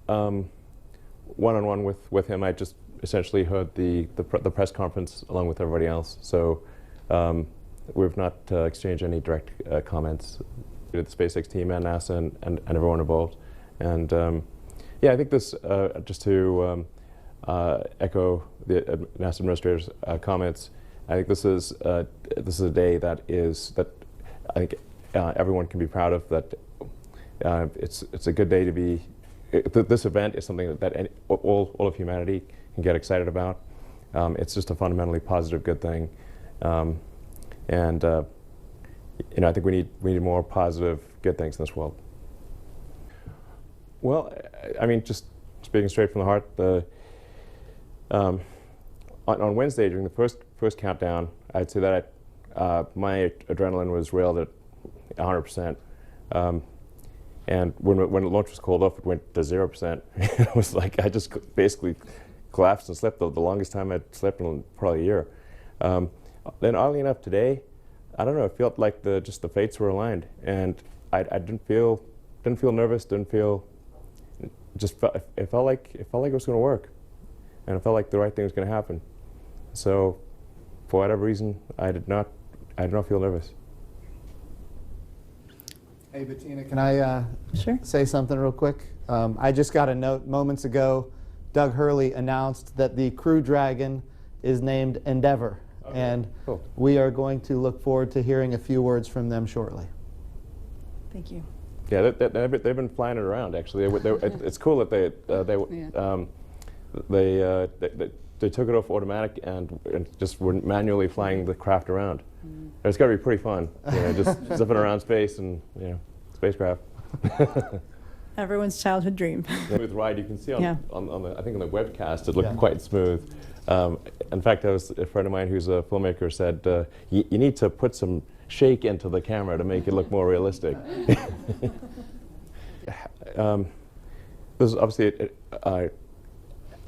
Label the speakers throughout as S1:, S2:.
S1: one-on-one with him. I just essentially heard the press conference along with everybody else. So we've not exchanged any direct comments with the SpaceX team and NASA and everyone involved. And yeah, I think this, just to echo the NASA administrator's comments, I think this is a day that I think everyone can be proud of. That it's a good day to be. This event is something that all of humanity can get excited about. It's just a fundamentally positive, good thing, and you know, I think we need more positive, good things in this world. Well, I mean, just speaking straight from the heart, on Wednesday during the first countdown, I'd say that my adrenaline was railed at 100%. And when the launch was called off, it went to 0%. It was like I just basically collapsed and slept the longest time I'd slept in probably a year. Then oddly enough today, I don't know, it felt like just the fates were aligned, and I didn't feel nervous, it felt like it was going to work, and it felt like the right thing was going to happen. So for whatever reason, I did not feel nervous.
S2: Hey, Bettina, can I
S3: Sure.
S2: say something real quick? I just got a note moments ago. Doug Hurley announced that the Crew Dragon is named Endeavour, okay. And cool. We are going to look forward to hearing a few words from them shortly.
S3: Thank you.
S1: Yeah, they've been flying it around. Actually, it's cool that they took it off automatic and just were manually flying the craft around. Mm. It's got to be pretty fun, you know, just zipping around space and, you know, spacecraft.
S3: Everyone's childhood dream.
S1: Smooth ride. You can see on the, I think on the webcast it looked quite smooth. In fact, there was a friend of mine who's a filmmaker said you need to put some shake into the camera to make it look more realistic. This is obviously a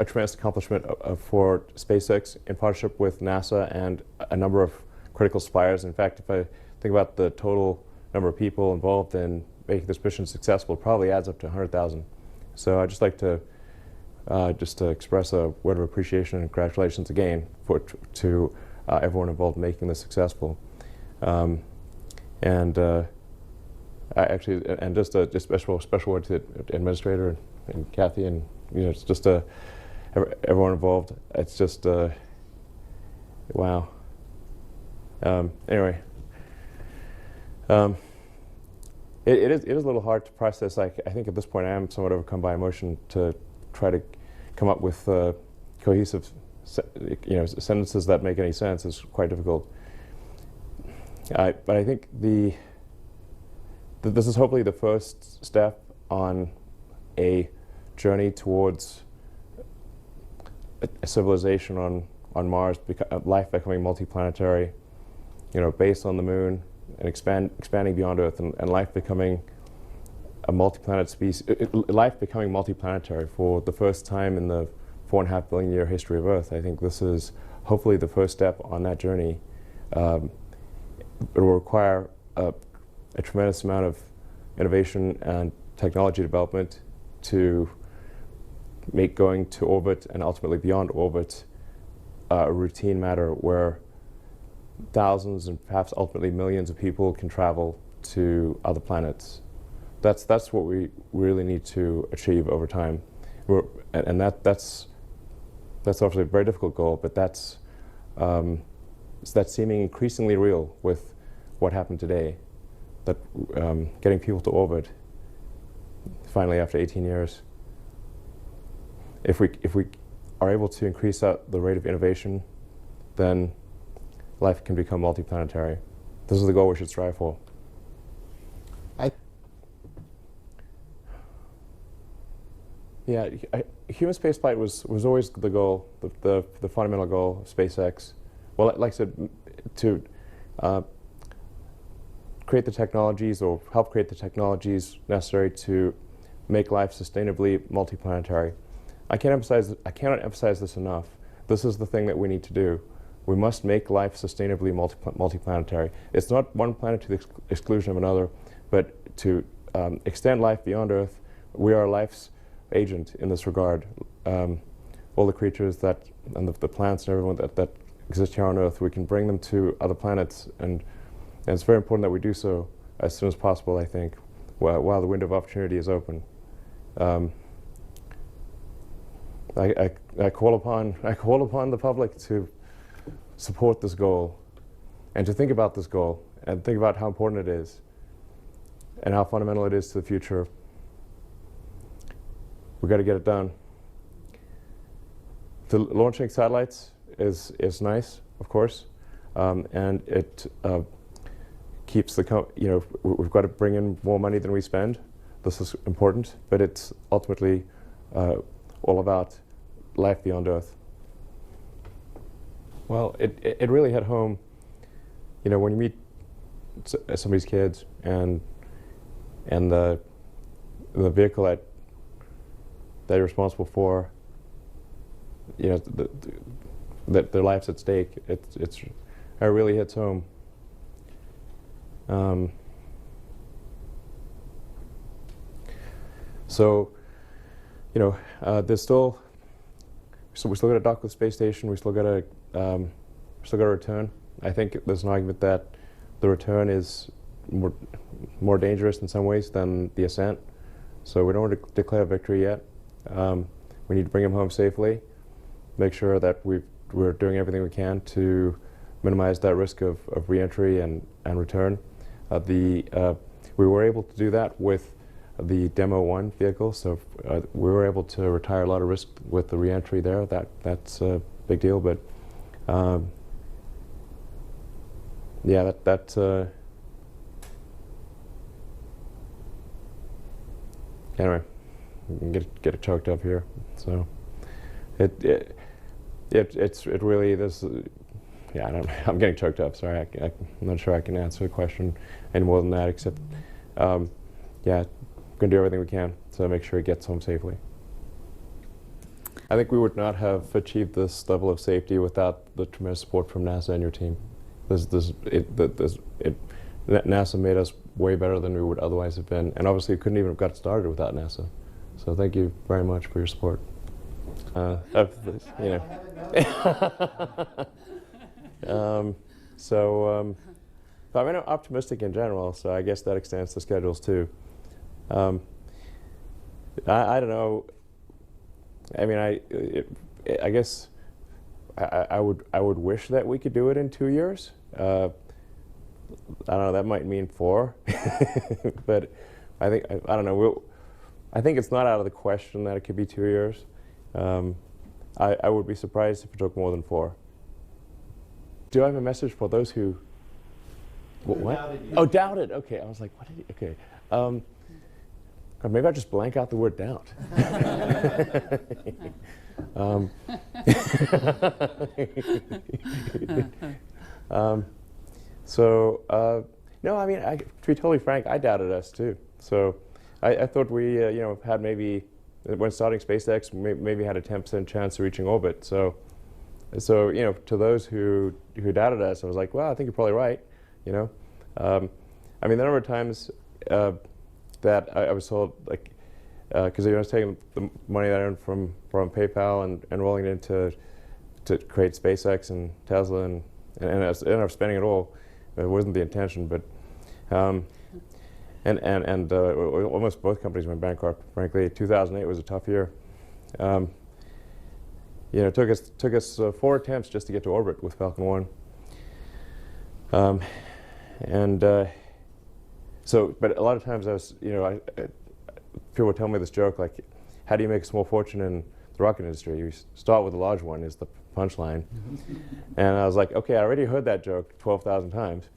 S1: tremendous accomplishment for SpaceX in partnership with NASA and a number of critical suppliers. In fact, if I think about the total number of people involved in making this mission successful, it probably adds up to 100,000. So I'd just like to express a word of appreciation and congratulations again to everyone involved in making this successful. And just a special word to the administrator and Kathy, and you know, it's just everyone involved. It's just wow. Anyway, it is a little hard to process. I think at this point I am somewhat overcome by emotion to try to come up with cohesive, sentences that make any sense. Is quite difficult. But I think this is hopefully the first step on a journey towards a civilization on Mars, life becoming multiplanetary, you know, based on the moon and expanding beyond Earth, and life becoming a multi-planet species, life becoming multiplanetary for the first time in the 4.5 billion year history of Earth. I think this is hopefully the first step on that journey. It will require a tremendous amount of innovation and technology development to make going to orbit and ultimately beyond orbit a routine matter where thousands and perhaps ultimately millions of people can travel to other planets. That's what we really need to achieve over time. That's obviously a very difficult goal, but that's seeming increasingly real with what happened today. That getting people to orbit finally after 18 years. If we are able to increase the rate of innovation, then life can become multiplanetary. This is the goal we should strive for. Yeah, human spaceflight was always the goal, the fundamental goal of SpaceX. Well, like I said, to create the technologies or help create the technologies necessary to make life sustainably multiplanetary. I cannot emphasize this enough. This is the thing that we need to do. We must make life sustainably multiplanetary. It's not one planet to the exclusion of another, but to extend life beyond Earth. We are life's agent in this regard. All the creatures that, and the plants and everyone that exist here on Earth, we can bring them to other planets, and it's very important that we do so as soon as possible, I think, while the window of opportunity is open. I call upon the public to support this goal, and to think about this goal, and think about how important it is, and how fundamental it is to the future. We've got to get it done. The launching satellites is nice, of course, and it keeps the we've got to bring in more money than we spend. This is important, but it's ultimately all about life beyond Earth. Well, it really hit home, when you meet somebody's kids and the vehicle that they're responsible for, that their life's at stake. It really hits home. So, there's still. So we still got to dock with the space station. We still got to return. I think there's an argument that the return is more dangerous in some ways than the ascent. So we don't want to declare victory yet. We need to bring him home safely. Make sure that we're doing everything we can to minimize that risk of re-entry and return. We were able to do that with the Demo 1 vehicle, so we were able to retire a lot of risk with the re-entry there. That's a big deal, but yeah, anyway, we can get it choked up here. So it really this. Yeah, I'm getting choked up. Sorry, I'm not sure I can answer the question any more than that. Except, yeah, we're gonna do everything we can to make sure it gets home safely. I think we would not have achieved this level of safety without the tremendous support from NASA and your team. NASA made us way better than we would otherwise have been, and obviously we couldn't even have got started without NASA. So thank you very much for your support. But I'm optimistic in general, so I guess that extends to schedules too. I don't know. I mean, I guess I would wish that we could do it in 2 years. I don't know. That might mean 4, but I don't know. I think it's not out of the question that it could be 2 years. I would be surprised if it took more than 4. Do I have a message for those who? What?
S2: Doubted you.
S1: Oh, doubted. Okay, I was like, what did he? Okay. Or maybe I just blank out the word doubt. No, I mean, to be totally frank, I doubted us too. So I thought we, had maybe, when starting SpaceX, maybe had a 10% chance of reaching orbit. So to those who doubted us, I was like, well, I think you're probably right. I mean, the number of times that I was told, like, because I was taking the money that I earned from PayPal and rolling it into to create SpaceX and Tesla, and I ended up spending it all. It wasn't the intention, but almost both companies went bankrupt. Frankly, 2008 was a tough year. It took us 4 attempts just to get to orbit with Falcon 1. But a lot of times I was, people would tell me this joke, like, how do you make a small fortune in the rocket industry? You start with a large one, is the punchline. And I was like, okay, I already heard that joke 12,000 times,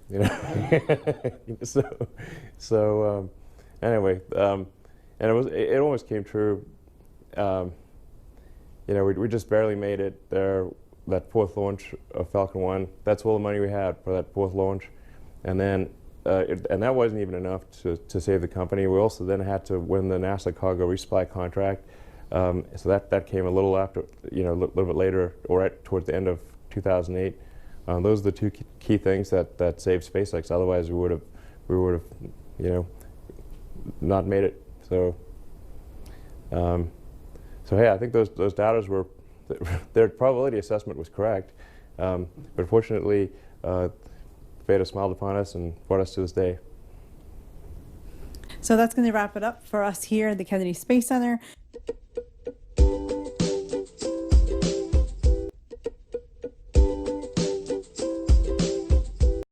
S1: Anyway, and it almost came true. We just barely made it there, that 4th launch of Falcon 1. That's all the money we had for that 4th launch. And then, and that wasn't even enough to save the company. We also then had to win the NASA cargo resupply contract. So that came a little after, a little bit later, or towards the end of 2008. Those are the 2 key things that saved SpaceX. Otherwise, we would have, not made it. So, So hey, I think those doubters were, their probability assessment was correct, but fortunately, fate has smiled upon us and brought us to this day.
S3: So that's going to wrap it up for us here at the Kennedy Space Center.